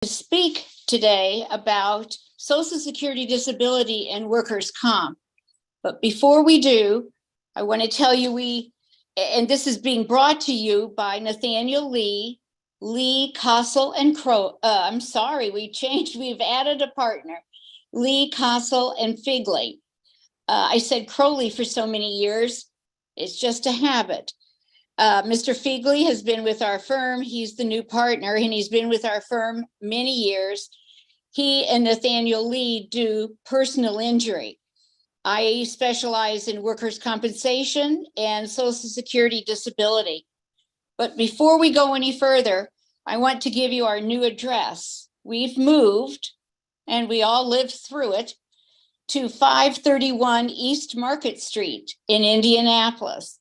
Speak today about Social Security disability and workers' comp. But before we do, I want to tell you and this is being brought to you by Nathaniel Lee, Castle, and Crow. We've added a partner, Lee, Castle, and Figley. I said Crowley for so many years. It's just a habit. Mr. Figley has been with our firm. He's the new partner, and he's been with our firm many years. He and Nathaniel Lee do personal injury. I specialize in workers' compensation and Social Security disability. But before we go any further, I want to give you our new address. We've moved, and we all lived through it, to 531 East Market Street in Indianapolis.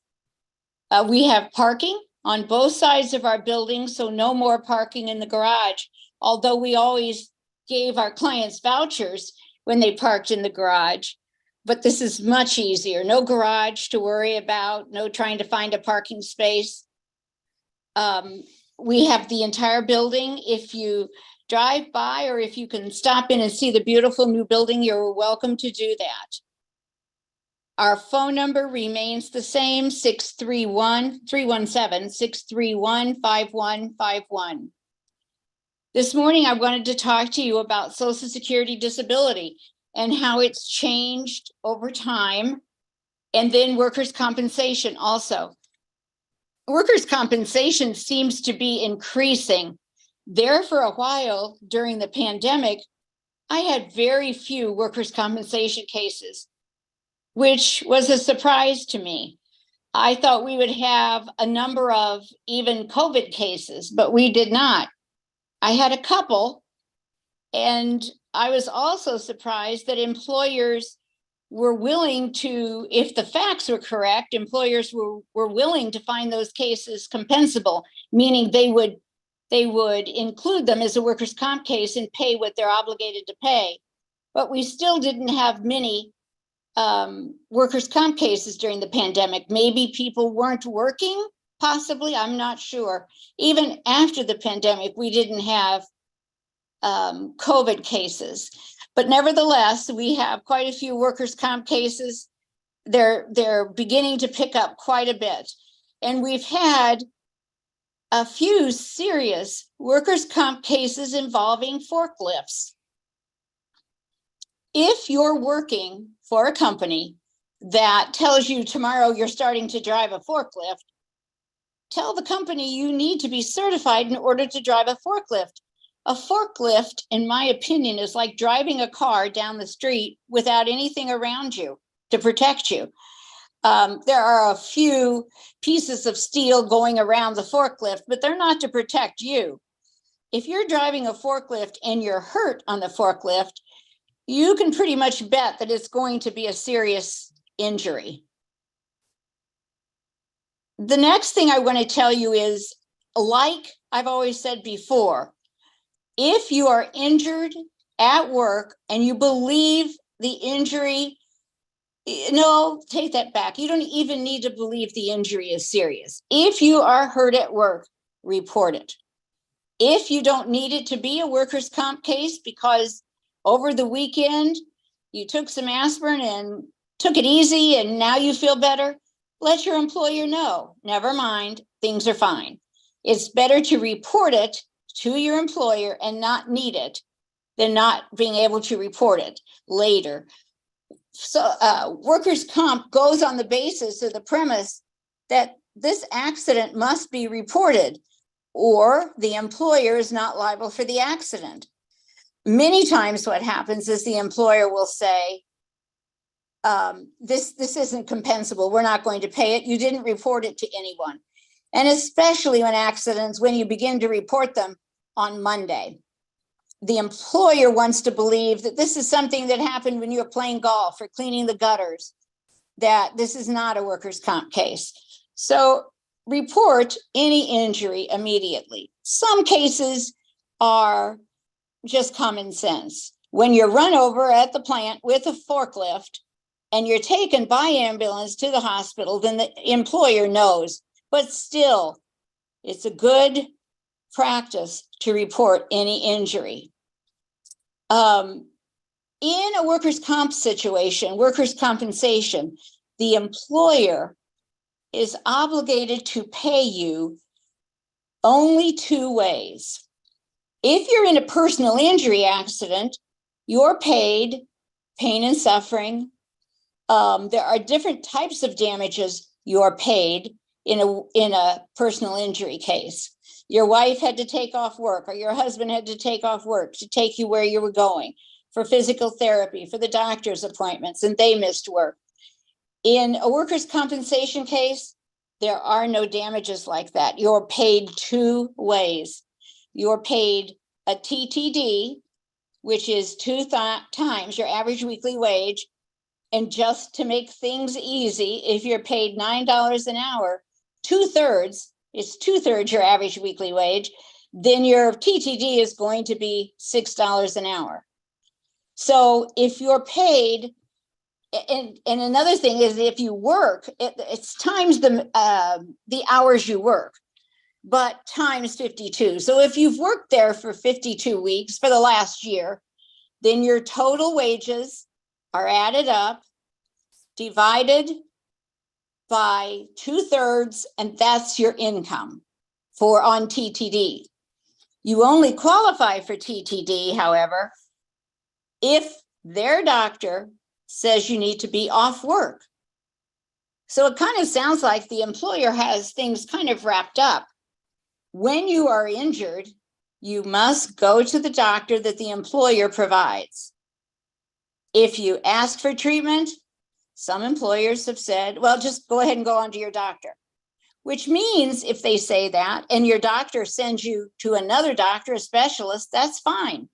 We have parking on both sides of our building, so no more parking in the garage, although we always gave our clients vouchers when they parked in the garage. But this is much easier. No garage to worry about, no trying to find a parking space. We have the entire building. If you drive by or if you can stop in and see the beautiful new building, you're welcome to do that. Our phone number remains the same, 317-631-5151. This morning, I wanted to talk to you about Social Security disability and how it's changed over time, and then workers' compensation also. Workers' compensation seems to be increasing. There for a while during the pandemic, I had very few workers' compensation cases, which was a surprise to me. I thought we would have a number of even COVID cases, but we did not. I had a couple, and I was also surprised that employers were willing to, if the facts were correct, employers were willing to find those cases compensable, meaning they would include them as a workers' comp case and pay what they're obligated to pay. But we still didn't have many workers' comp cases during the pandemic. Maybe people weren't working, possibly, I'm not sure. Even after the pandemic, we didn't have COVID cases. But nevertheless, we have quite a few workers' comp cases. They're beginning to pick up quite a bit. And we've had a few serious workers' comp cases involving forklifts. If you're working for a company that tells you tomorrow you're starting to drive a forklift, tell the company you need to be certified in order to drive a forklift. A forklift, in my opinion, is like driving a car down the street without anything around you to protect you. There are a few pieces of steel going around the forklift, but they're not to protect you. If you're driving a forklift and you're hurt on the forklift, you can pretty much bet that it's going to be a serious injury. The next thing I want to tell you is, like I've always said before, if you are injured at work and you believe the injury, no, take that back. You don't even need to believe the injury is serious. If you are hurt at work, report it. If you don't need it to be a workers' comp case because over the weekend, you took some aspirin and took it easy and now you feel better, let your employer know. Never mind, things are fine. It's better to report it to your employer and not need it than not being able to report it later. So workers' comp goes on the basis of the premise that this accident must be reported or the employer is not liable for the accident. Many times what happens is the employer will say, this isn't compensable. We're not going to pay it. You didn't report it to anyone. And especially when you begin to report them on Monday. The employer wants to believe that this is something that happened when you were playing golf or cleaning the gutters, that this is not a workers' comp case. So report any injury immediately. Some cases are just common sense. When you're run over at the plant with a forklift and you're taken by ambulance to the hospital, then the employer knows. But still, it's a good practice to report any injury. In a workers' comp situation, workers' compensation, the employer is obligated to pay you only two ways. If you're in a personal injury accident, you're paid pain and suffering. There are different types of damages you're paid in a personal injury case. Your wife had to take off work, or your husband had to take off work to take you where you were going for physical therapy, for the doctor's appointments, and they missed work. In a workers' compensation case, there are no damages like that. You're paid two ways. You're paid a TTD, which is two times your average weekly wage. And just to make things easy, if you're paid $9 an hour, it's two-thirds your average weekly wage, then your TTD is going to be $6 an hour. So if you're paid, and another thing is, if you work, it's times the hours you work, but times 52. So if you've worked there for 52 weeks for the last year, then your total wages are added up, divided by 2/3, and that's your income on TTD. You only qualify for TTD, however, if their doctor says you need to be off work. So it kind of sounds like the employer has things kind of wrapped up. When you are injured, you must go to the doctor that the employer provides. If you ask for treatment, some employers have said, well, just go ahead and go on to your doctor, which means if they say that and your doctor sends you to another doctor, a specialist, that's fine.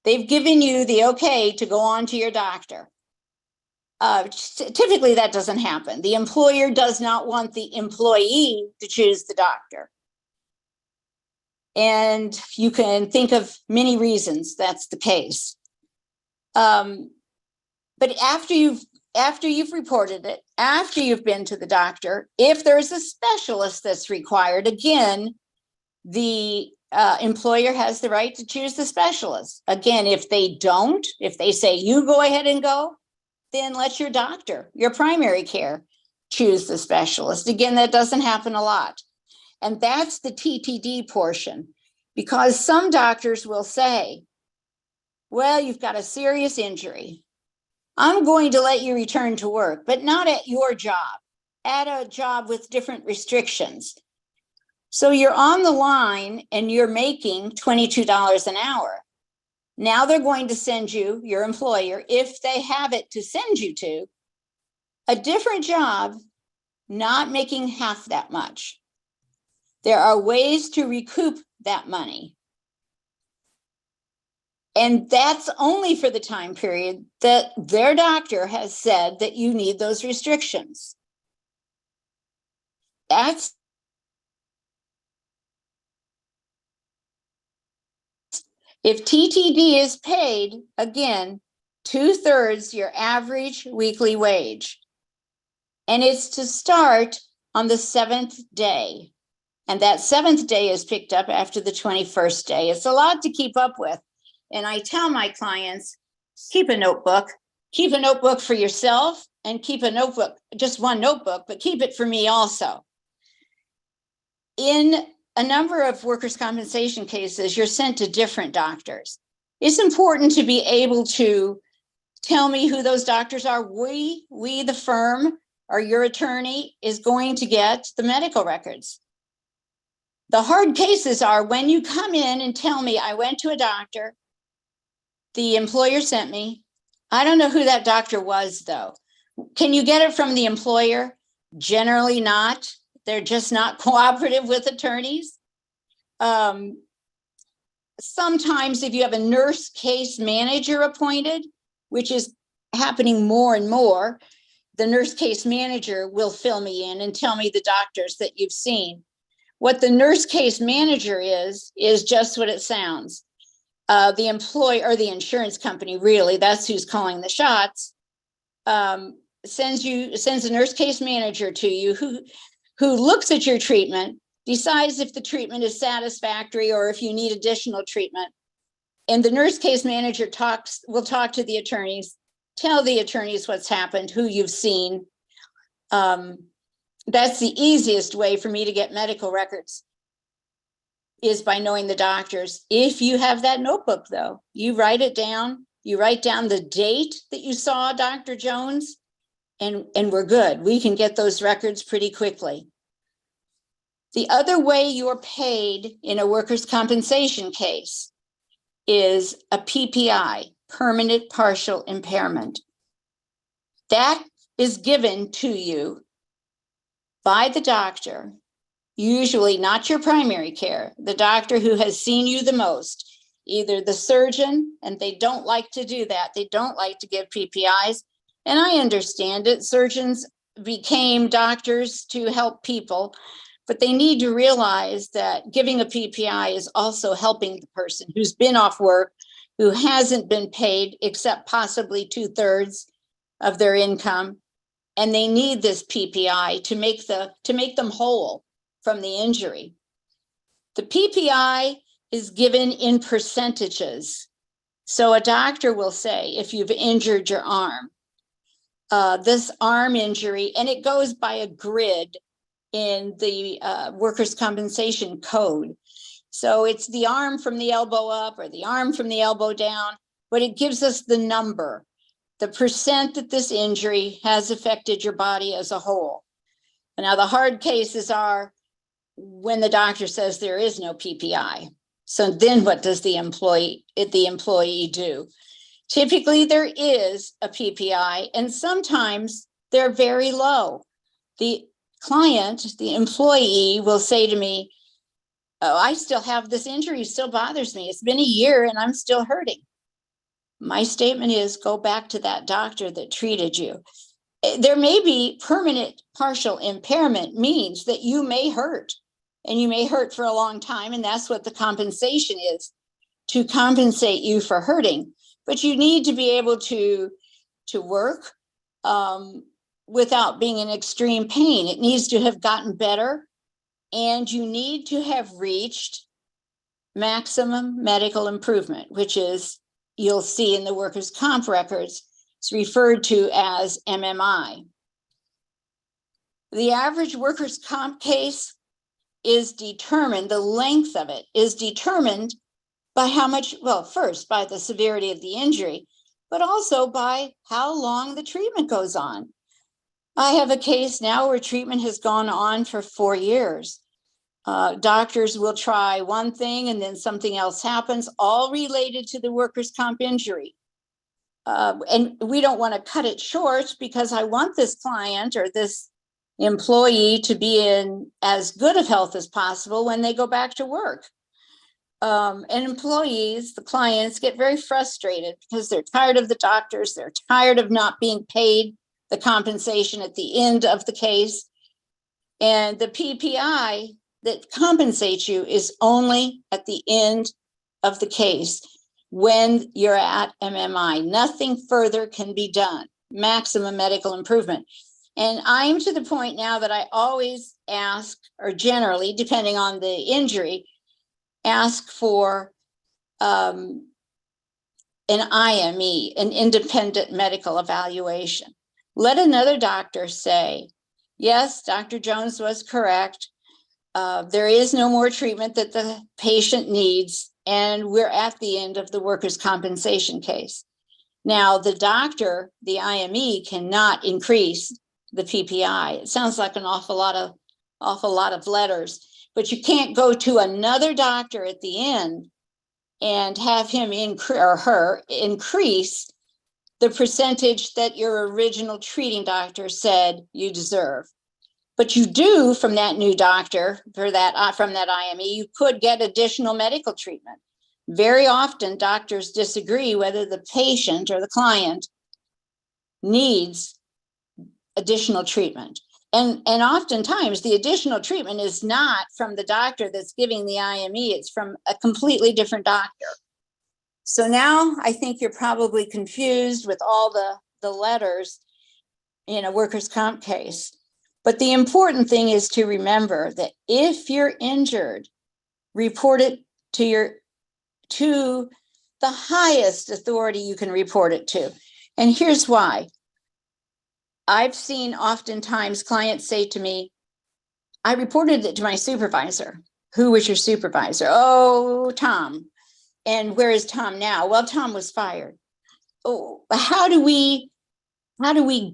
They've given you the okay to go on to your doctor. Typically, that doesn't happen. The employer does not want the employee to choose the doctor. And you can think of many reasons that's the case. But after you've reported it, after you've been to the doctor, if there's a specialist that's required, again, the employer has the right to choose the specialist. Again, if they don't, if they say you go ahead and go, then let your doctor, your primary care, choose the specialist. Again, that doesn't happen a lot. And that's the TTD portion, because some doctors will say, well, you've got a serious injury. I'm going to let you return to work, but not at your job, at a job with different restrictions. So you're on the line and you're making $22 an hour. Now they're going to send you, your employer, if they have it to send you to, a different job, not making half that much. There are ways to recoup that money. And that's only for the time period that their doctor has said that you need those restrictions. That's if TTD is paid, again, 2/3 your average weekly wage. And it's to start on the 7th day. And that 7th day is picked up after the 21st day. It's a lot to keep up with. And I tell my clients, keep a notebook for yourself, and keep a notebook, just one notebook, but keep it for me also. In a number of workers' compensation cases, you're sent to different doctors. It's important to be able to tell me who those doctors are. We, the firm, or your attorney, is going to get the medical records. The hard cases are when you come in and tell me, I went to a doctor, the employer sent me. I don't know who that doctor was, though. Can you get it from the employer? Generally not. They're just not cooperative with attorneys. Sometimes if you have a nurse case manager appointed, which is happening more and more, the nurse case manager will fill me in and tell me the doctors that you've seen. What the nurse case manager is just what it sounds. The employer, or the insurance company, really, that's who's calling the shots, sends a nurse case manager to you who looks at your treatment, decides if the treatment is satisfactory or if you need additional treatment. And the nurse case manager will talk to the attorneys, tell the attorneys what's happened, who you've seen. That's the easiest way for me to get medical records, is by knowing the doctors. If you have that notebook, though, you write it down. You write down the date that you saw Dr. Jones, and we're good. We can get those records pretty quickly. The other way you're paid in a workers' compensation case is a PPI, permanent partial impairment. That is given to you by the doctor, usually not your primary care, the doctor who has seen you the most, either the surgeon, and they don't like to do that. They don't like to give PPIs. And I understand it. Surgeons became doctors to help people, but they need to realize that giving a PPI is also helping the person who's been off work, who hasn't been paid except possibly 2/3 of their income. And they need this PPI to make them whole from the injury. The PPI is given in percentages. So a doctor will say, if you've injured your arm, this arm injury, and it goes by a grid in the workers' compensation code. So it's the arm from the elbow up or the arm from the elbow down, but it gives us the number, the percent that this injury has affected your body as a whole. Now, the hard cases are when the doctor says there is no PPI. So then what does the employee do? Typically, there is a PPI, and sometimes they're very low. The client, the employee, will say to me, oh, I still have this injury, still bothers me. It's been a year and I'm still hurting. My statement is, go back to that doctor that treated you. There may be permanent partial impairment, means that you may hurt, and you may hurt for a long time, and that's what the compensation is, to compensate you for hurting. But you need to be able to work without being in extreme pain. It needs to have gotten better, and you need to have reached maximum medical improvement, which is, you'll see in the workers' comp records, it's referred to as MMI. The average workers' comp case is determined, the length of it is determined by how much, well, first by the severity of the injury, but also by how long the treatment goes on. I have a case now where treatment has gone on for 4 years. Doctors will try one thing and then something else happens, all related to the workers' comp injury. And we don't want to cut it short, because I want this client or this employee to be in as good of health as possible when they go back to work. And employees, the clients, get very frustrated because they're tired of the doctors, they're tired of not being paid the compensation at the end of the case. And the PPI that compensates you is only at the end of the case, when you're at MMI. Nothing further can be done. Maximum medical improvement. And I'm to the point now that I always ask, or generally, depending on the injury, ask for an IME, an independent medical evaluation. Let another doctor say, yes, Dr. Jones was correct. There is no more treatment that the patient needs, and we're at the end of the workers' compensation case. Now, the doctor, the IME, cannot increase the PPI. It sounds like an awful lot of letters, but you can't go to another doctor at the end and have him or her increase the percentage that your original treating doctor said you deserve. But you do, from that new doctor, from that IME, you could get additional medical treatment. Very often, doctors disagree whether the patient or the client needs additional treatment. And oftentimes, the additional treatment is not from the doctor that's giving the IME, it's from a completely different doctor. So now I think you're probably confused with all the letters in a workers' comp case. But the important thing is to remember that if you're injured, report it to the highest authority you can report it to. And here's why. I've seen oftentimes clients say to me, I reported it to my supervisor. Who was your supervisor? Oh, Tom. And where is Tom now? Well, Tom was fired. Oh, how do we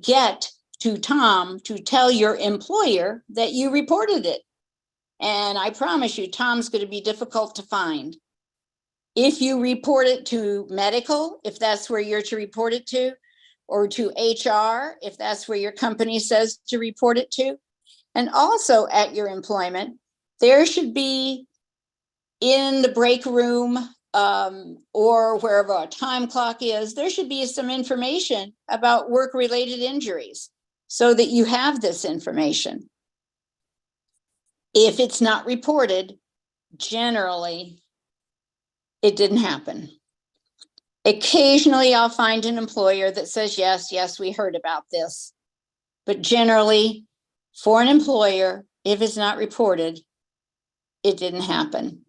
get to Tom to tell your employer that you reported it? And I promise you, Tom's going to be difficult to find. If you report it to medical, if that's where you're to report it to, or to HR, if that's where your company says to report it to, and also at your employment, there should be in the break room or wherever a time clock is, there should be some information about work-related injuries so that you have this information. If it's not reported, generally, it didn't happen. Occasionally, I'll find an employer that says, yes, we heard about this. But generally, for an employer, if it's not reported, it didn't happen.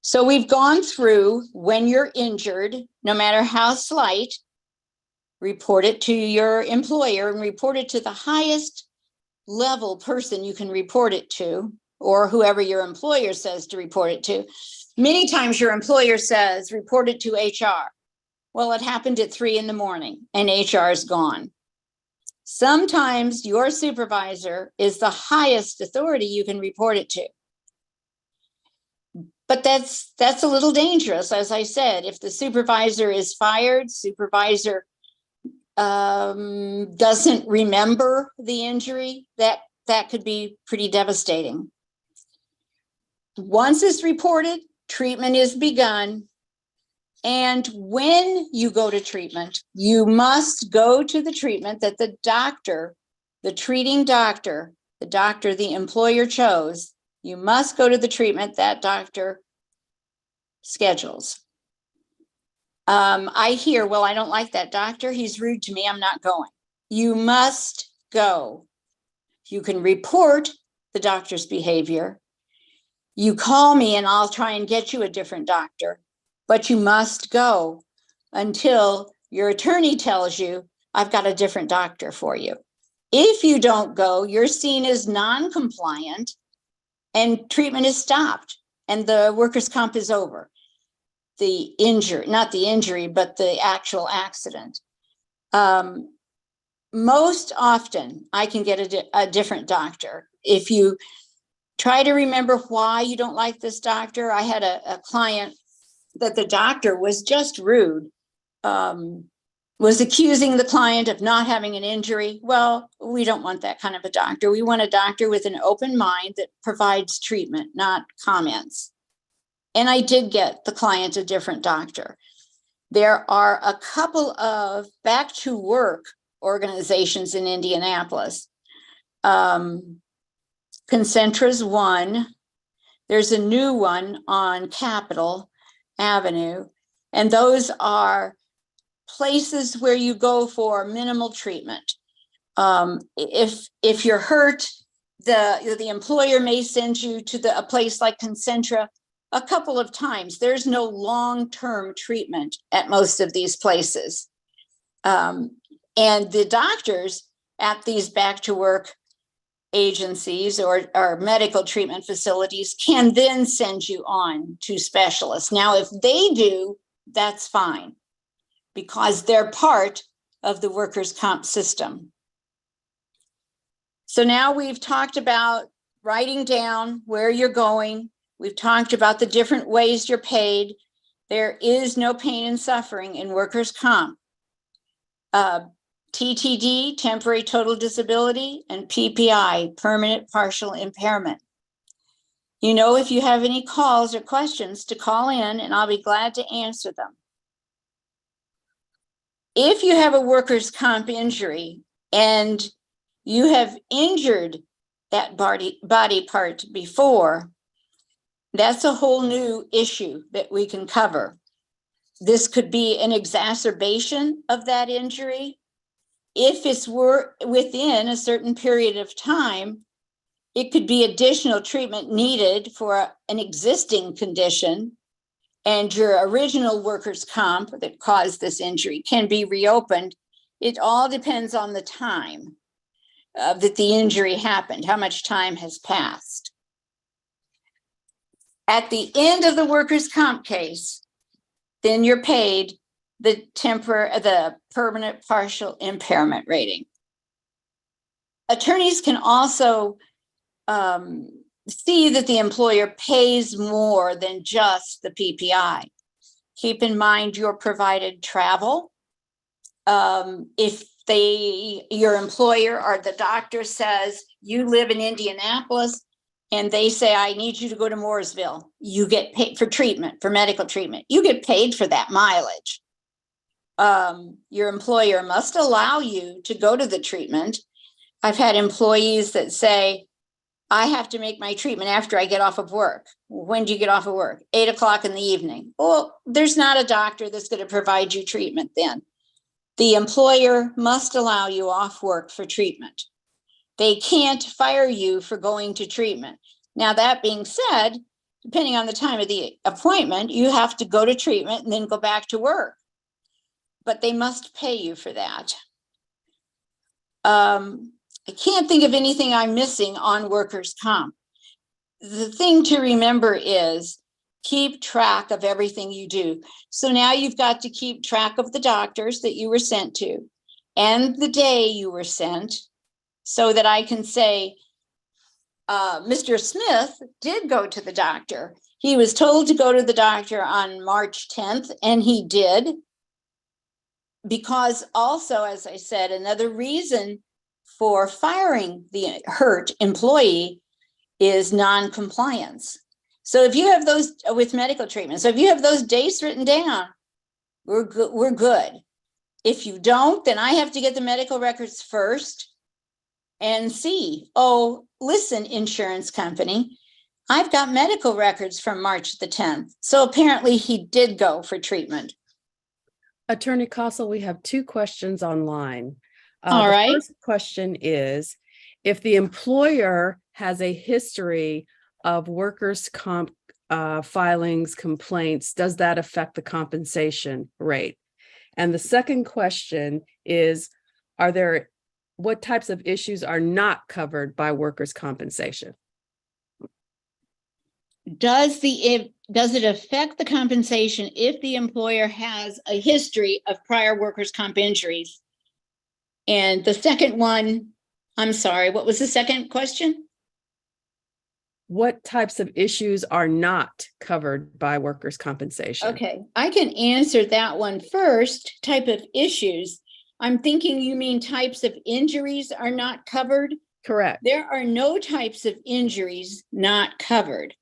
So we've gone through when you're injured, no matter how slight, report it to your employer and report it to the highest level person you can report it to, or whoever your employer says to report it to. Many times your employer says, report it to HR. Well, it happened at 3 a.m. and HR is gone. Sometimes your supervisor is the highest authority you can report it to. But that's a little dangerous. As I said, if the supervisor is fired, supervisor doesn't remember the injury, that could be pretty devastating. Once it's reported, treatment is begun. And when you go to treatment, you must go to the treatment that the doctor, the treating doctor, the doctor the employer chose, you must go to the treatment that doctor schedules. I hear, well, I don't like that doctor. He's rude to me. I'm not going. You must go. You can report the doctor's behavior. You call me and I'll try and get you a different doctor, but you must go until your attorney tells you, I've got a different doctor for you. If you don't go, you're seen as non-compliant and treatment is stopped and the workers' comp is over. The injury, not the injury, but the actual accident. Most often I can get a different doctor. If you try to remember why you don't like this doctor. I had a client that the doctor was just rude, was accusing the client of not having an injury. Well, we don't want that kind of a doctor. We want a doctor with an open mind that provides treatment, not comments. And I did get the client a different doctor. There are a couple of back to work organizations in Indianapolis. Concentra's one. There's a new one on Capitol Avenue. And those are places where you go for minimal treatment. If you're hurt, the employer may send you to a place like Concentra a couple of times. There's no long-term treatment at most of these places. And the doctors at these back to work agencies or medical treatment facilities can then send you on to specialists. Now, if they do, that's fine because they're part of the workers' comp system. So now we've talked about writing down where you're going. We've talked about the different ways you're paid. There is no pain and suffering in workers' comp. TTD, temporary total disability, and PPI, permanent partial impairment. You know, if you have any calls or questions to call in and I'll be glad to answer them. If you have a workers' comp injury and you have injured that body part before, that's a whole new issue that we can cover. This could be an exacerbation of that injury. if it's within a certain period of time, it could be additional treatment needed for an existing condition, and your original workers' comp that caused this injury can be reopened. It all depends on the time that the injury happened, how much time has passed. At the end of the workers' comp case, then you're paid the permanent partial impairment rating. Attorneys can also see that the employer pays more than just the PPI. Keep in mind your provided travel. If your employer or the doctor says you live in Indianapolis and they say, I need you to go to Mooresville, you get paid for treatment, for medical treatment. You get paid for that mileage. Your employer must allow you to go to the treatment. I've had employees that say, I have to make my treatment after I get off of work. When do you get off of work? 8 o'clock in the evening. Well, there's not a doctor that's going to provide you treatment then. The employer must allow you off work for treatment. They can't fire you for going to treatment. Now, that being said, depending on the time of the appointment, you have to go to treatment and then go back to work. But they must pay you for that. I can't think of anything I'm missing on workers' comp. The thing to remember is keep track of everything you do. So now you've got to keep track of the doctors that you were sent to and the day you were sent, so that I can say, Mr. Smith did go to the doctor. He was told to go to the doctor on March 10th, and he did. Because also, as I said, another reason for firing the hurt employee is non-compliance. So if you have those with medical treatment, so if you have those dates written down, we're good. If you don't, then I have to get the medical records first and see, oh, listen, insurance company, I've got medical records from March the 10th. So apparently he did go for treatment. Attorney Castle, we have 2 questions online. All right. The first question is, if the employer has a history of workers' comp filings, complaints, does that affect the compensation rate? And the second question is, what types of issues are not covered by workers' compensation? Does it affect the compensation if the employer has a history of prior workers' comp injuries? And the second one, I'm sorry, what was the second question? What types of issues are not covered by workers' compensation? Okay, I can answer that one first. Type of issues. I'm thinking you mean types of injuries are not covered? Correct. There are no types of injuries not covered.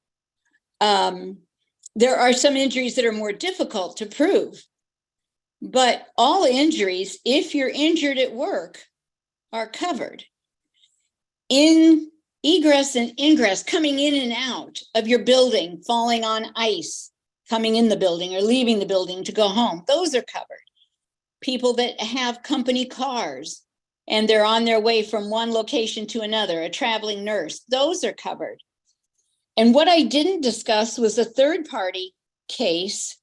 There are some injuries that are more difficult to prove, but all injuries, if you're injured at work, are covered. In egress and ingress, coming in and out of your building, falling on ice, coming in the building or leaving the building to go home, those are covered. People that have company cars and they're on their way from one location to another, a traveling nurse, those are covered. And what I didn't discuss was a third-party case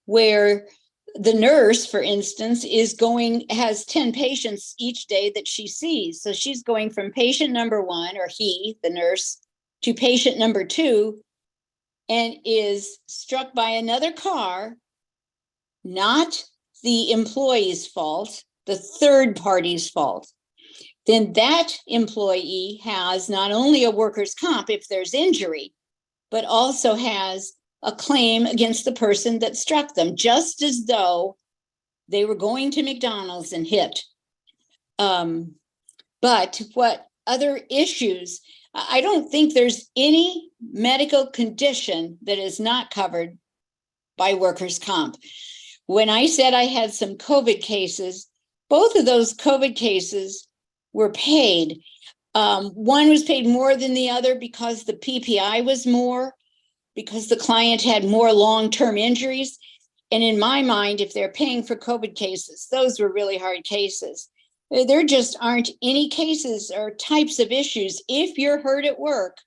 where the nurse, for instance, has 10 patients each day that she sees. So she's going from patient number 1, or he, the nurse, to patient number 2, and is struck by another car, not the employee's fault, the third party's fault. Then that employee has not only a workers' comp if there's injury, but also has a claim against the person that struck them, just as though they were going to McDonald's and hit. But what other issues? I don't think there's any medical condition that is not covered by workers' comp. When I said I had some COVID cases, both of those COVID cases were paid. One was paid more than the other because the PPI was more, because the client had more long-term injuries. And in my mind, if they're paying for COVID cases, those were really hard cases. There just aren't any cases or types of issues, if you're hurt at work,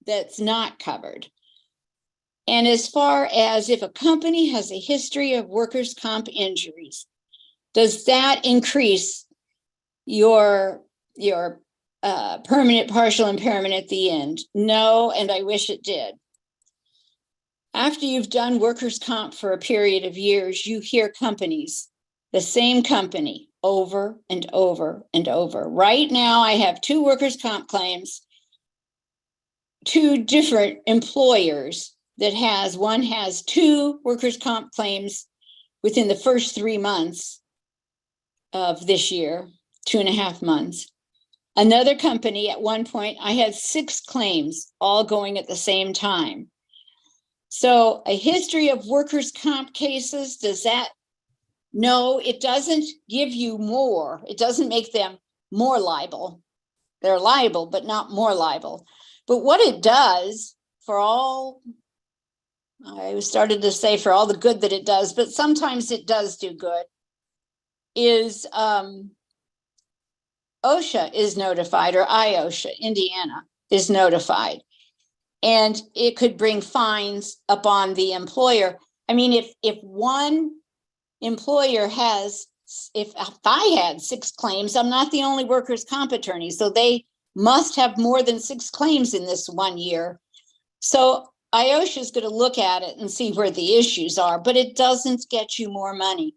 that's not covered. And as far as if a company has a history of workers' comp injuries, does that increase your permanent partial impairment at the end? No, and I wish it did. After you've done workers' comp for a period of years, you hear companies, the same company, over and over and over. Right now, I have 2 workers' comp claims, 2 different employers one has 2 workers' comp claims within the first 3 months of this year, 2.5 months. Another company, at one point, I had 6 claims all going at the same time. So a history of workers' comp cases, does that? No, it doesn't give you more. It doesn't make them more liable. They're liable, but not more liable. But what it does for all, I started to say for all the good that it does, but sometimes it does do good, is OSHA is notified, or IOSHA, Indiana, is notified. And it could bring fines upon the employer. I mean, if one employer has, if I had 6 claims, I'm not the only workers' comp attorney, so they must have more than 6 claims in this 1 year. So IOSHA is going to look at it and see where the issues are, but it doesn't get you more money.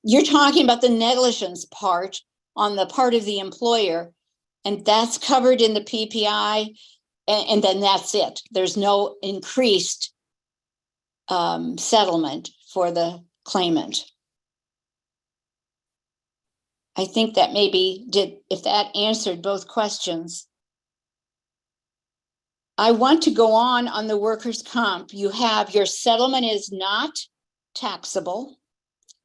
You're talking about the negligence part on the part of the employer, and that's covered in the PPI, and then that's it. There's no increased settlement for the claimant. I think that maybe if that answered both questions. I want to go on the workers' comp. You have your settlement is not taxable.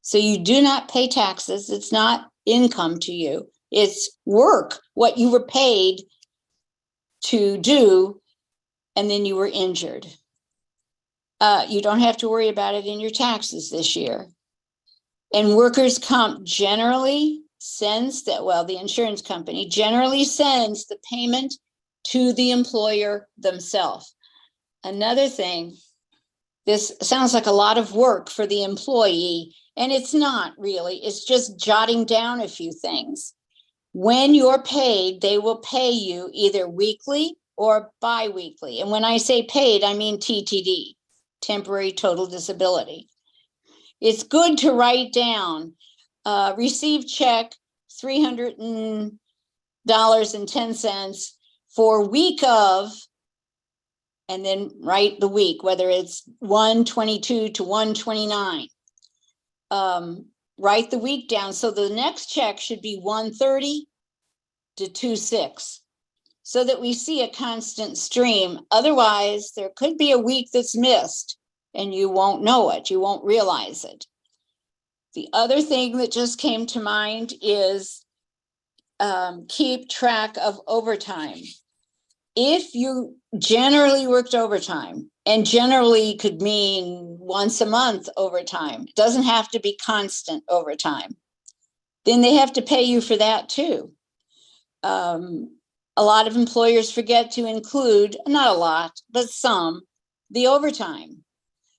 So you do not pay taxes. It's not income to you. It's work, what you were paid to do, and then you were injured. You don't have to worry about it in your taxes this year. And workers' comp generally sends that, well, the insurance company generally sends the payment to the employer themselves. Another thing, this sounds like a lot of work for the employee, and it's not really. It's just jotting down a few things. When you're paid, they will pay you either weekly or bi-weekly. And when I say paid, I mean TTD, temporary total disability. It's good to write down, receive check, $300.10 for week of, and then write the week, whether it's 1/22 to 1/29. Write the week down. So the next check should be 1/30 to 2/6, so that we see a constant stream. Otherwise, there could be a week that's missed and you won't know it. You won't realize it. The other thing that just came to mind is keep track of overtime. If you generally worked overtime, and generally could mean once a month overtime, it doesn't have to be constant overtime, then they have to pay you for that too. A lot of employers forget to include, not a lot, but some, the overtime.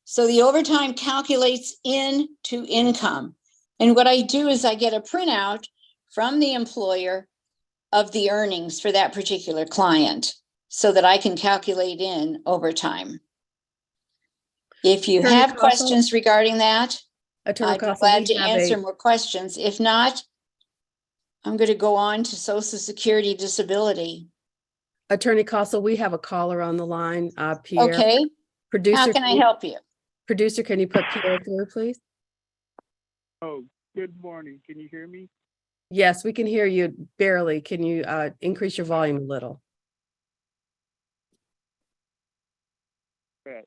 So the overtime calculates into income. And what I do is I get a printout from the employer of the earnings for that particular client so that I can calculate in overtime. If you Attorney have Kossel? questions regarding that, Attorney I'd be Kossel, glad we to have answer more questions. If not, I'm going to go on to Social Security disability. Attorney Kossel, we have a caller on the line, Pierre. Okay, Producer, how can I help you? Producer, can you put Pierre through, please? Oh, good morning. Can you hear me? Yes, we can hear you barely. Can you increase your volume a little? Right.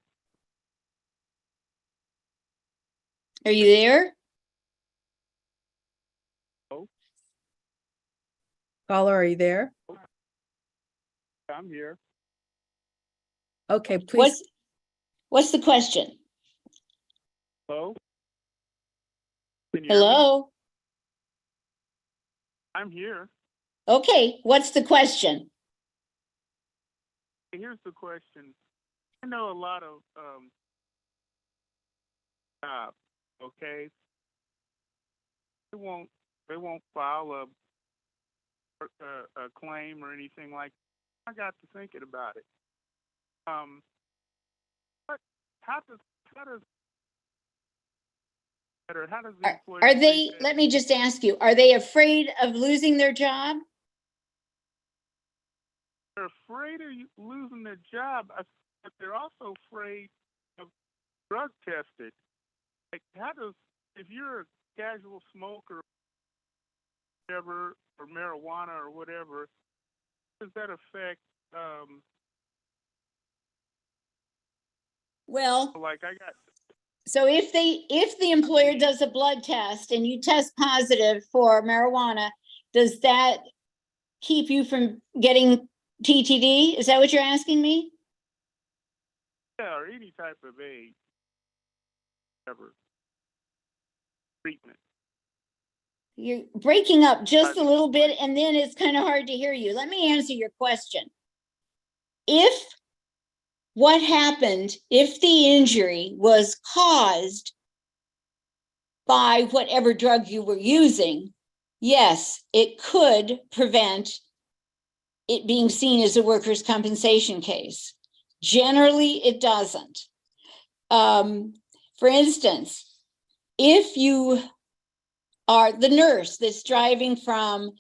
Are you there? Oh, Caller, are you there? I'm here. Okay, please. What's the question? Hello? Can you hear me? Hello? I'm here. Okay, what's the question? Here's the question. I know a lot of jobs, okay? They won't file a claim or anything like that. I got to thinking about it. What how does how does the employer Are treat they, that? let me just ask you, are they afraid of losing their job? They're afraid of losing their job, but they're also afraid of drug tested. Like, if you're a casual smoker, whatever, or marijuana or whatever, how does that affect? Well, Like I got. so if the employer does a blood test and you test positive for marijuana, does that keep you from getting TTD? Is that what you're asking me? Yeah, or any type of aid, whatever treatment. You're breaking up just a little bit, and then it's kind of hard to hear you. Let me answer your question. If the injury was caused by whatever drug you were using, yes, it could prevent it being seen as a workers' compensation case. Generally, it doesn't. For instance, if you are the nurse that's driving from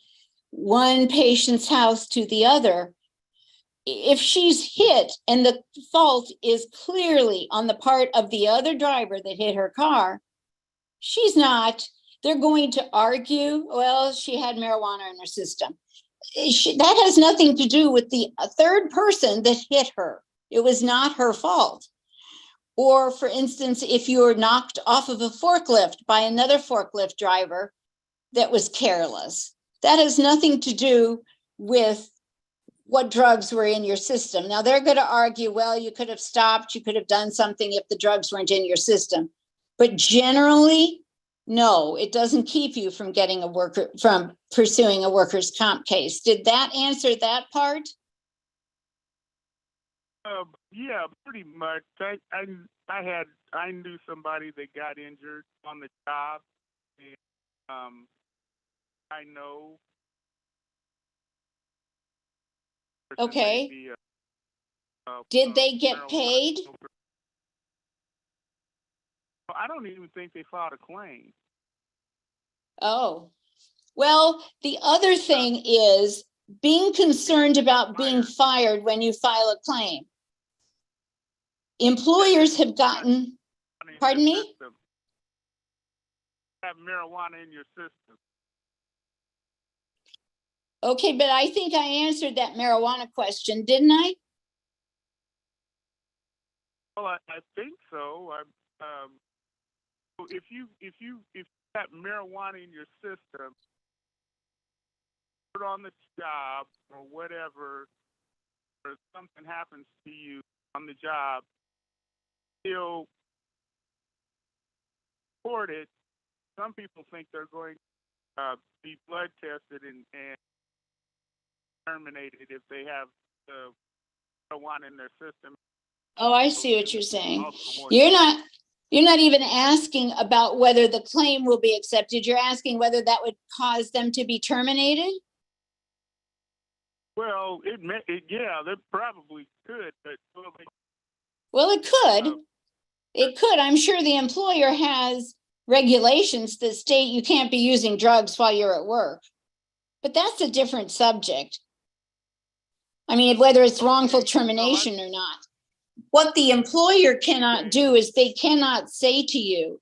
one patient's house to the other, if she's hit and the fault is clearly on the part of the other driver that hit her car, they're going to argue, well, she had marijuana in her system. That has nothing to do with the third person that hit her. It was not her fault. Or for instance, if you were knocked off of a forklift by another forklift driver that was careless, that has nothing to do with what drugs were in your system. Now they're going to argue, well, you could have stopped, you could have done something if the drugs weren't in your system. But generally, no, it doesn't keep you from from pursuing a workers' comp case. Did that answer that part? Yeah, pretty much. I knew somebody that got injured on the job, and I know. Okay. Did they get paid? I don't even think they filed a claim. Oh, well, the other thing is being concerned about being fired when you file a claim. Employers have gotten, pardon me? Have marijuana in your system. Okay, but I think I answered that marijuana question, didn't I? Well, I think so. If you have marijuana in your system, put on the job or whatever, or something happens to you on the job, still report it. Some people think they're going to be blood tested and terminated if they have the marijuana in their system. Oh, I see what you're saying. You're not even asking about whether the claim will be accepted. You're asking whether that would cause them to be terminated? Well, yeah, they probably could, but well, it could. It could. I'm sure the employer has regulations that state you can't be using drugs while you're at work. But that's a different subject. I mean, whether it's wrongful termination or not. What the employer cannot do is they cannot say to you,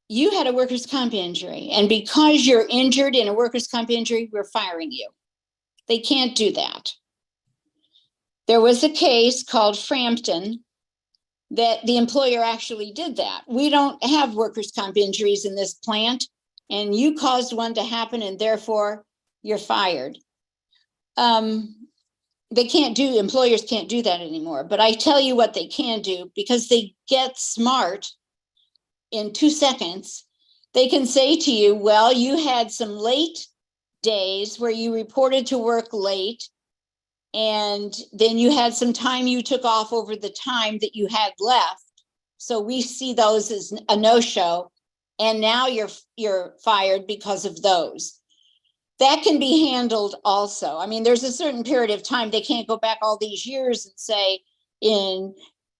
you had a workers' comp injury, and because you're injured in a workers' comp injury, we're firing you. They can't do that. There was a case called Frampton that the employer actually did that. We don't have workers' comp injuries in this plant, and you caused one to happen, and therefore you're fired. Employers can't do that anymore. But I tell you what they can do, because they get smart in 2 seconds. They can say to you, well, you had some late days where you reported to work late, and then you had some time you took off over the time that you had left. So we see those as a no-show, and now you're fired because of those. That can be handled also. I mean, there's a certain period of time. They can't go back all these years and say in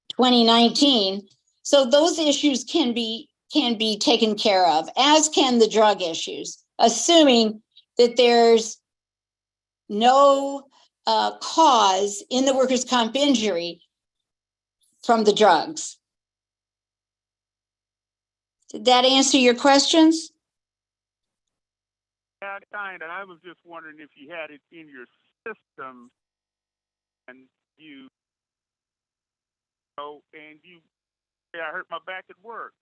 2019. So those issues can be taken care of, as can the drug issues, assuming that there's no cause in the workers' comp injury from the drugs. Did that answer your questions? Yeah, kind of. I was just wondering if you had it in your system and you say, I hurt my back at work.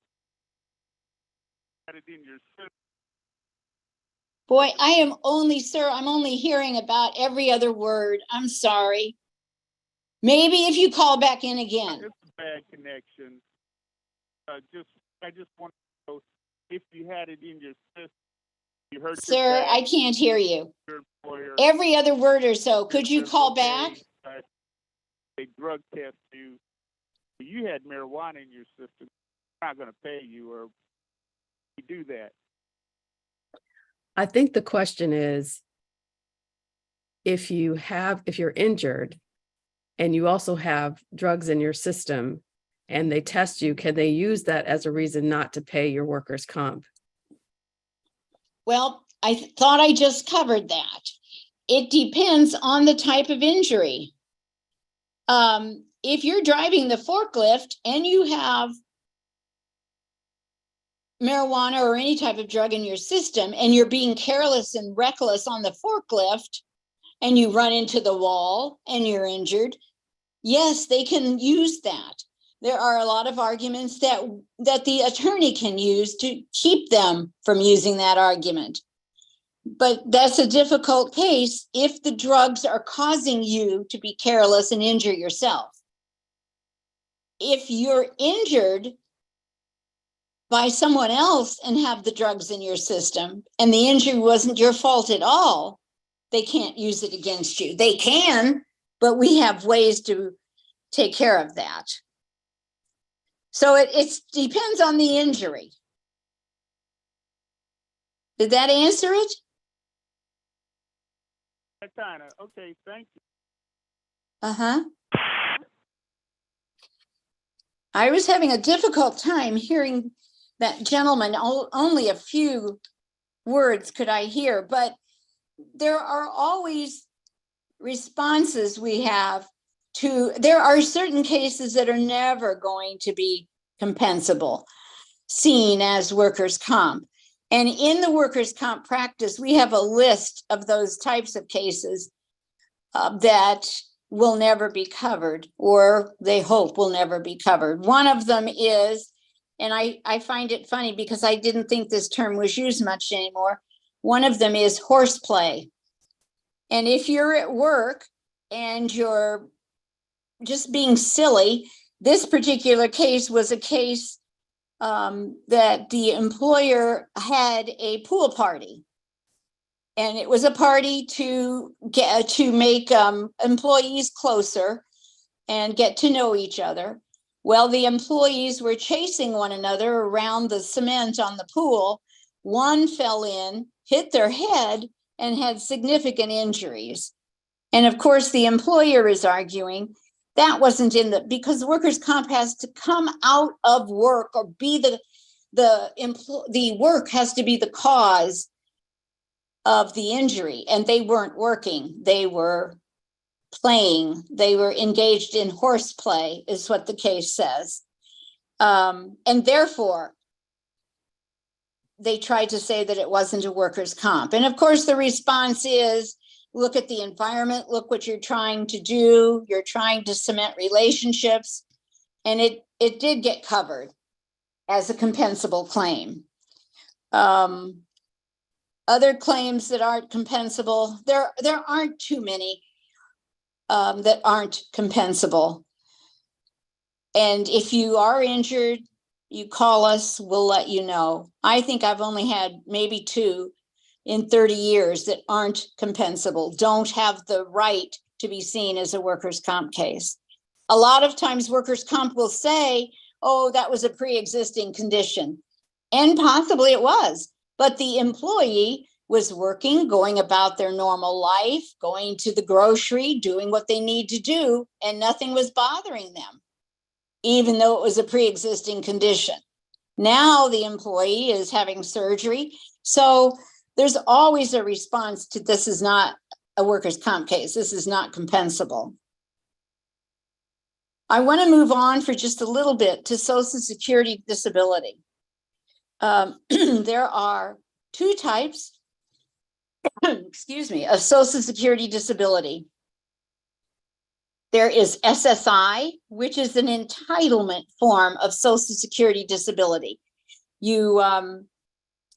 Had it in your system. Boy, sir, I'm only hearing about every other word. I'm sorry. Maybe if you call back in again. It's a bad connection. I just want to know if you had it in your system. You hurt your Sir, back, I can't hear you. your employer, Every other word or so. Could you call back? They drug test you. You had marijuana in your system. They're not going to pay you, or you do that. I think the question is, if you're injured and you also have drugs in your system and they test you, can they use that as a reason not to pay your workers' comp? Well, I thought I just covered that. It depends on the type of injury. If you're driving the forklift and you have marijuana or any type of drug in your system and you're being careless and reckless on the forklift and you run into the wall and you're injured, yes, they can use that. There are a lot of arguments that the attorney can use to keep them from using that argument. But that's a difficult case if the drugs are causing you to be careless and injure yourself. If you're injured by someone else and have the drugs in your system and the injury wasn't your fault at all, they can't use it against you. They can, but we have ways to take care of that. So it depends on the injury. Did that answer it? Kind of. Okay, thank you. Uh-huh. I was having a difficult time hearing that gentleman. Only a few words could I hear, but there are always responses we have to, there are certain cases that are never going to be compensable, seen as workers' comp. And in the workers' comp practice, we have a list of those types of cases that will never be covered, or they hope will never be covered. One of them is, and I find it funny because I didn't think this term was used much anymore. One of them is horseplay. And if you're at work and you're just being silly, this particular case was a case that the employer had a pool party. And it was a party to make employees closer and get to know each other. Well, the employees were chasing one another around the cement on the pool. One fell in, hit their head, and had significant injuries. And of course, the employer is arguing that wasn't because workers' comp has to come out of work or be the work has to be the cause of the injury, and they weren't working. They were playing. They were engaged in horseplay, is what the case says. And therefore, they tried to say that it wasn't a workers' comp. And of course, the response is, look at the environment, look what you're trying to do. You're trying to cement relationships. And it did get covered as a compensable claim. Other claims that aren't compensable, there aren't too many that aren't compensable. And if you are injured, you call us, we'll let you know. I think I've only had maybe 2 in 30 years that aren't compensable, don't have the right to be seen as a workers' comp case. A lot of times workers' comp will say, oh, that was a pre-existing condition. And possibly it was, but the employee was working, going about their normal life, going to the grocery, doing what they need to do, and nothing was bothering them, even though it was a pre-existing condition. Now the employee is having surgery. So there's always a response to, this is not a workers' comp case. This is not compensable. I want to move on for just a little bit to Social Security disability. There are two types, excuse me, of Social Security disability. There is SSI, which is an entitlement form of Social Security disability. You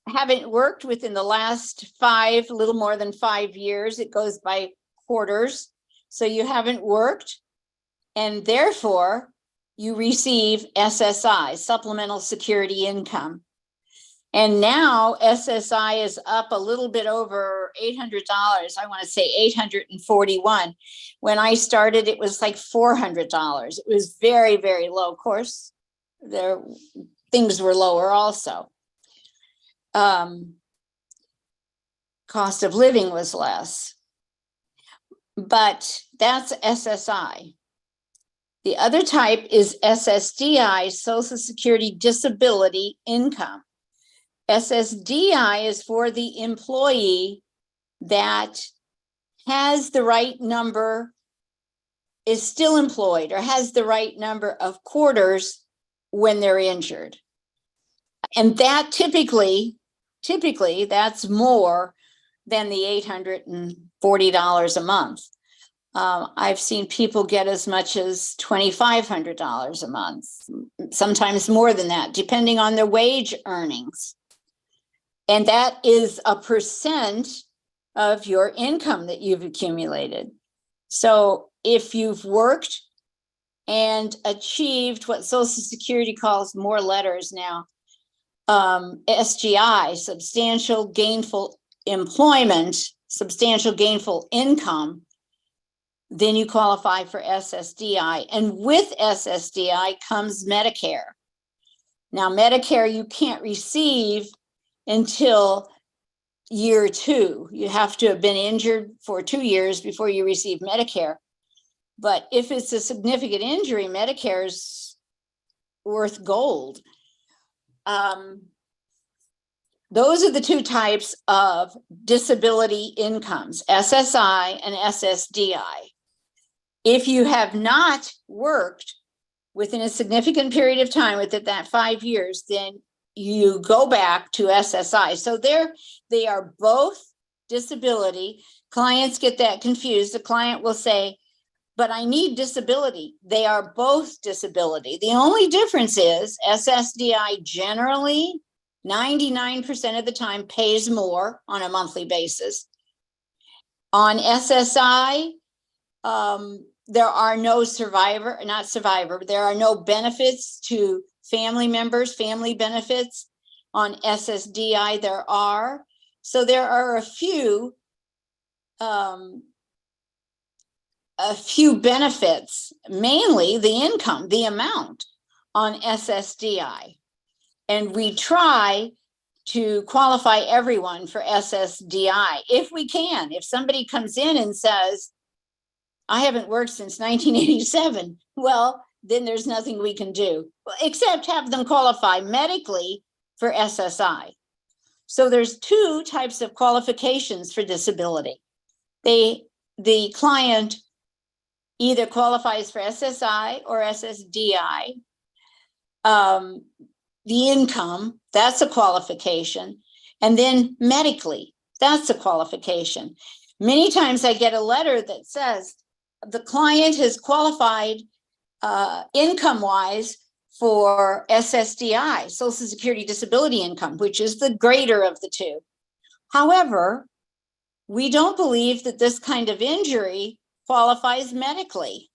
haven't worked within the last little more than 5 years. It goes by quarters. So you haven't worked, and therefore you receive SSI, Supplemental Security Income. And now SSI is up a little bit over $800. I want to say $841. When I started, it was like $400. It was very, very low. Of course, things were lower also. Cost of living was less. But that's SSI. The other type is SSDI, Social Security Disability Income. SSDI is for the employee that has the right number, is still employed, or has the right number of quarters when they're injured. And that typically that's more than the $840 a month. I've seen people get as much as $2,500 a month, sometimes more than that, depending on their wage earnings. And that is a percent of your income that you've accumulated. So if you've worked and achieved what Social Security calls, more letters now, SGI, substantial gainful employment, substantial gainful income, then you qualify for SSDI. And with SSDI comes Medicare. Now, Medicare you can't receive until year 2. You have to have been injured for 2 years before you receive Medicare. But if it's a significant injury, Medicare's worth gold. Those are the two types of disability incomes, SSI and SSDI. If you have not worked within a significant period of time, within that 5 years, then you go back to SSI. So they are both disability. Clients get that confused. The client will say, but I need disability. They are both disability. The only difference is SSDI generally 99% of the time pays more on a monthly basis. On SSI, there are no there are no benefits to family members, family benefits. On SSDI, there are. So there are a few benefits, mainly the income, the amount on SSDI. And we try to qualify everyone for SSDI if we can. If somebody comes in and says, I haven't worked since 1987, well, then there's nothing we can do except have them qualify medically for SSI. So there's two types of qualifications for disability. The client either qualifies for SSI or SSDI. The income, that's a qualification. And then medically, that's a qualification. Many times I get a letter that says the client has qualified income-wise for SSDI, Social Security Disability Income, which is the greater of the two. However, we don't believe that this kind of injury qualifies medically.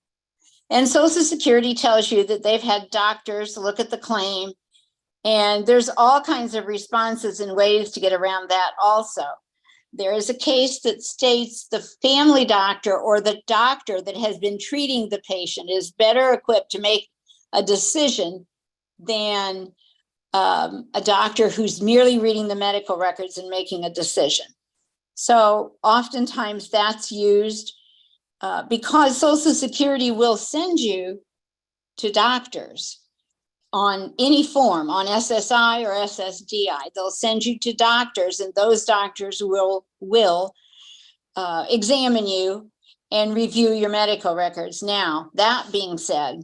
And Social Security tells you that they've had doctors look at the claim, and there's all kinds of responses and ways to get around that also. there is a case that states the family doctor or the doctor that has been treating the patient is better equipped to make a decision than a doctor who's merely reading the medical records and making a decision. So oftentimes that's used because Social Security will send you to doctors on any form, on SSI or SSDI. They'll send you to doctors, and those doctors will examine you and review your medical records. Now, that being said,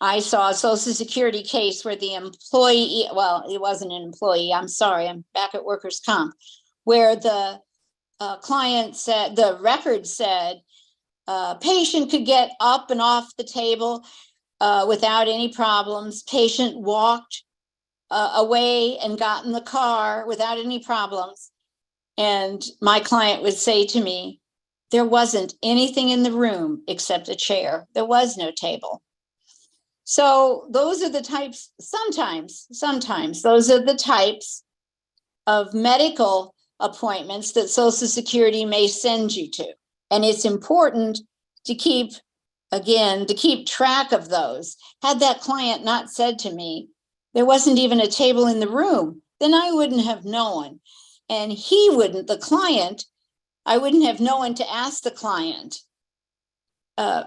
I saw a Social Security case where the employee, well, it wasn't an employee, I'm sorry, I'm back at workers' comp, where the client said, the record said, patient could get up and off the table without any problems. Patient walked away and got in the car without any problems. And my client would say to me, there wasn't anything in the room except a chair. There was no table. So those are the types, sometimes those are the types of medical appointments that Social Security may send you to. And it's important to keep track of those. Had that client not said to me, there wasn't even a table in the room, then I wouldn't have known. And he wouldn't, the client, I wouldn't have known to ask the client,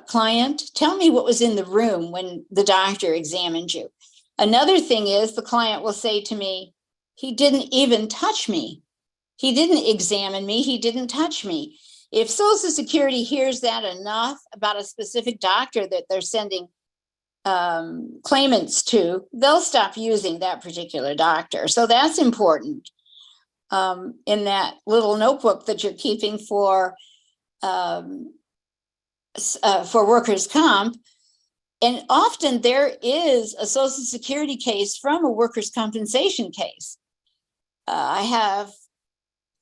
client, tell me what was in the room when the doctor examined you. Another thing is the client will say to me, he didn't even touch me. He didn't examine me. He didn't touch me. If Social Security hears that enough about a specific doctor that they're sending claimants to, they'll stop using that particular doctor. So that's important in that little notebook that you're keeping for workers' comp. And often there is a Social Security case from a workers' compensation case. I have,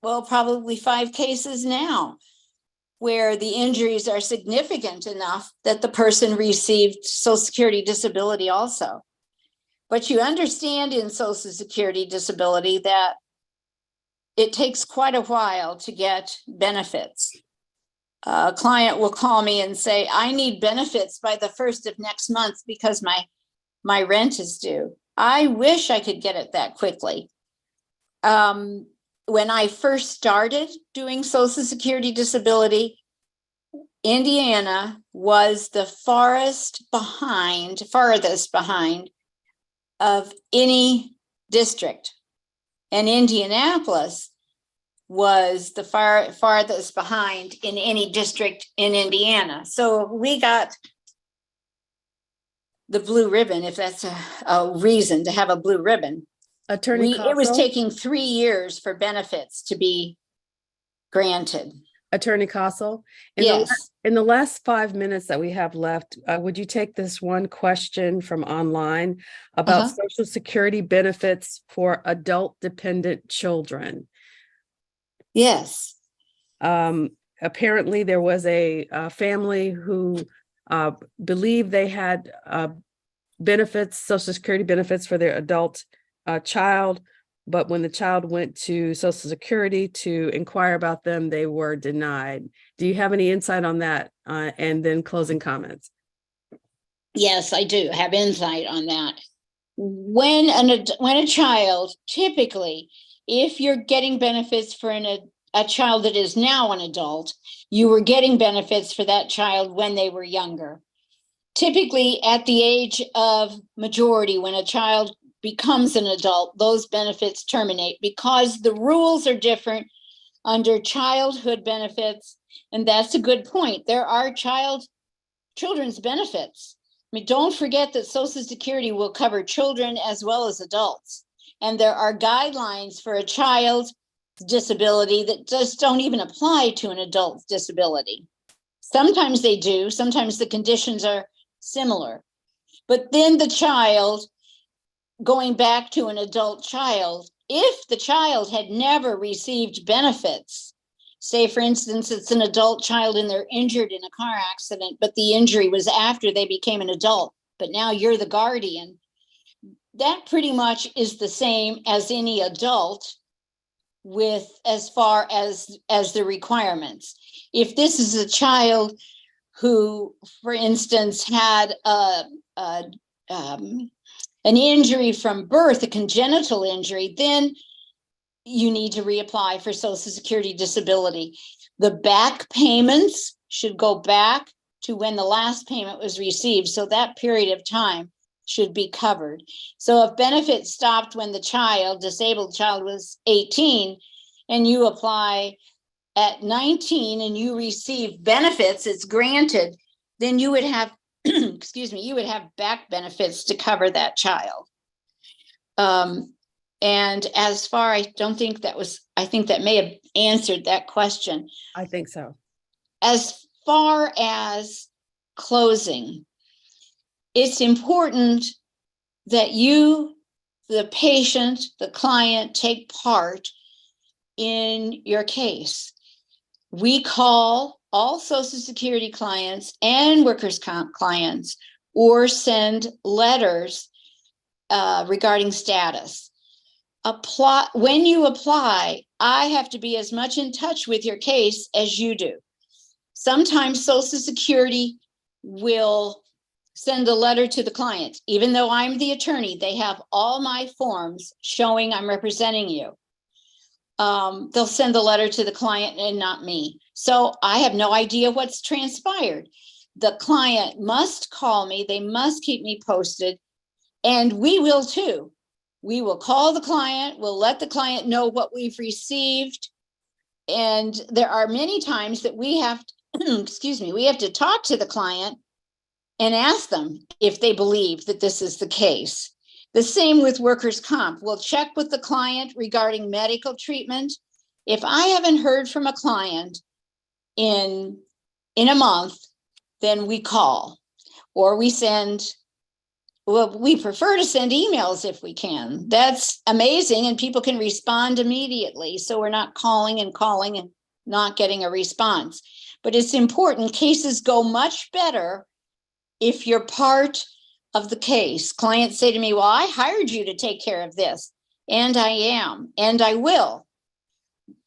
well, probably 5 cases now where the injuries are significant enough that the person received Social Security disability also. But you understand in Social Security disability that it takes quite a while to get benefits. A client will call me and say, I need benefits by the 1st of next month because my rent is due. I wish I could get it that quickly. When I first started doing Social Security disability, Indiana was the farthest behind of any district. And Indianapolis was the farthest behind in any district in Indiana. So we got the blue ribbon, if that's a reason to have a blue ribbon. Attorney Kossel? It was taking 3 years for benefits to be granted. Attorney Kossel? Yes. In the last 5 minutes that we have left, would you take this one question from online about Social Security benefits for adult dependent children? Yes. Apparently there was a family who believed they had benefits, Social Security benefits for their adult child, but when the child went to Social Security to inquire about them, they were denied. Do you have any insight on that? And then closing comments. Yes, I do have insight on that. When a child, typically, if you're getting benefits for a child that is now an adult, you were getting benefits for that child when they were younger. Typically, at the age of majority, when a child becomes an adult, those benefits terminate because the rules are different under childhood benefits. And that's a good point. There are children's benefits. I mean, don't forget that Social Security will cover children as well as adults. And there are guidelines for a child's disability that just don't even apply to an adult's disability. Sometimes they do. Sometimes the conditions are similar. But then the child, going back to an adult child, if the child had never received benefits, say, for instance, it's an adult child and they're injured in a car accident, but the injury was after they became an adult, but now you're the guardian, that pretty much is the same as any adult with as far as the requirements. If this is a child who, for instance, had an injury from birth, a congenital injury, then you need to reapply for Social Security disability. The back payments should go back to when the last payment was received. So that period of time should be covered. So if benefits stopped when the disabled child was 18, and you apply at 19 and you receive benefits, it's granted, then you would have, excuse me, you would have back benefits to cover that child. And as far, I think that may have answered that question. I think so. As far as closing, it's important that you, the patient, the client, take part in your case. We call all Social Security clients and workers' comp clients, or send letters regarding status. When you apply, I have to be as much in touch with your case as you do. Sometimes Social Security will send a letter to the client. Even though I'm the attorney, they have all my forms showing I'm representing you. They'll send the letter to the client and not me. So I have no idea what's transpired. The client must call me. They must keep me posted. And we will too. We will call the client. We'll let the client know what we've received. And there are many times that we have to, excuse me, we have to talk to the client and ask them if they believe that this is the case. The same with workers' comp. We'll check with the client regarding medical treatment. If I haven't heard from a client in a month, then we call, or we send, well, we prefer to send emails if we can. That's amazing, and people can respond immediately. So we're not calling and not getting a response. But it's important. Cases go much better if you're part of the case. Clients say to me, well, I hired you to take care of this, and I am, and I will.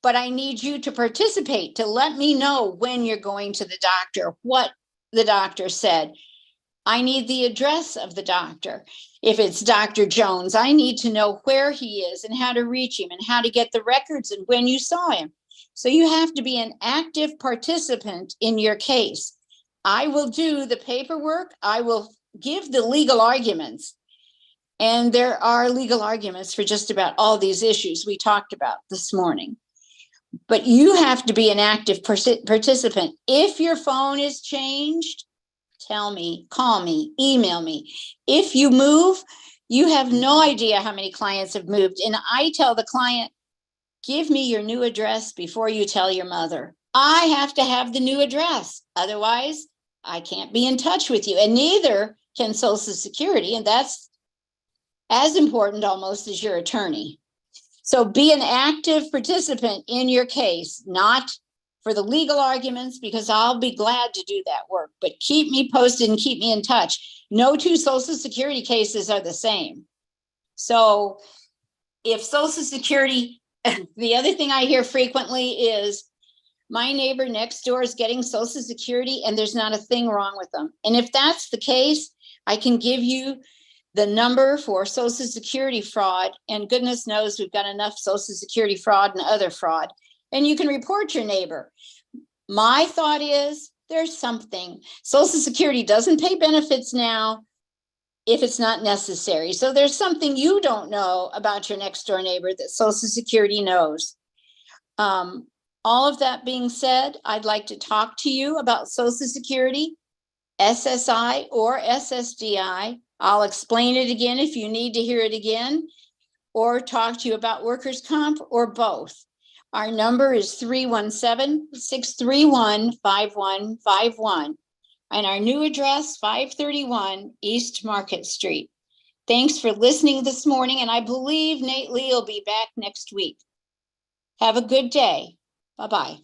But I need you to participate, to let me know when you're going to the doctor, what the doctor said. I need the address of the doctor. If it's Dr. Jones, I need to know where he is and how to reach him and how to get the records and when you saw him. So you have to be an active participant in your case. I will do the paperwork. I will give the legal arguments. And there are legal arguments for just about all these issues we talked about this morning. But you have to be an active participant. If your phone is changed, tell me, call me, email me. If you move, you have no idea how many clients have moved. And I tell the client, give me your new address before you tell your mother. I have to have the new address. Otherwise, I can't be in touch with you. And neither can Social Security. And that's as important almost as your attorney. So be an active participant in your case, not for the legal arguments, because I'll be glad to do that work, but keep me posted and keep me in touch. No two Social Security cases are the same. So if Social Security, the other thing I hear frequently is, my neighbor next door is getting Social Security and there's not a thing wrong with them. And if that's the case, I can give you the number for Social Security fraud. And goodness knows we've got enough Social Security fraud and other fraud. And you can report your neighbor. My thought is there's something. Social Security doesn't pay benefits now if it's not necessary. So there's something you don't know about your next door neighbor that Social Security knows. All of that being said, I'd like to talk to you about Social Security, SSI or SSDI. I'll explain it again if you need to hear it again, or talk to you about workers' comp, or both. Our number is 317-631-5151. And our new address, 531 East Market Street. Thanks for listening this morning. And I believe Nate Lee will be back next week. Have a good day. Bye-bye.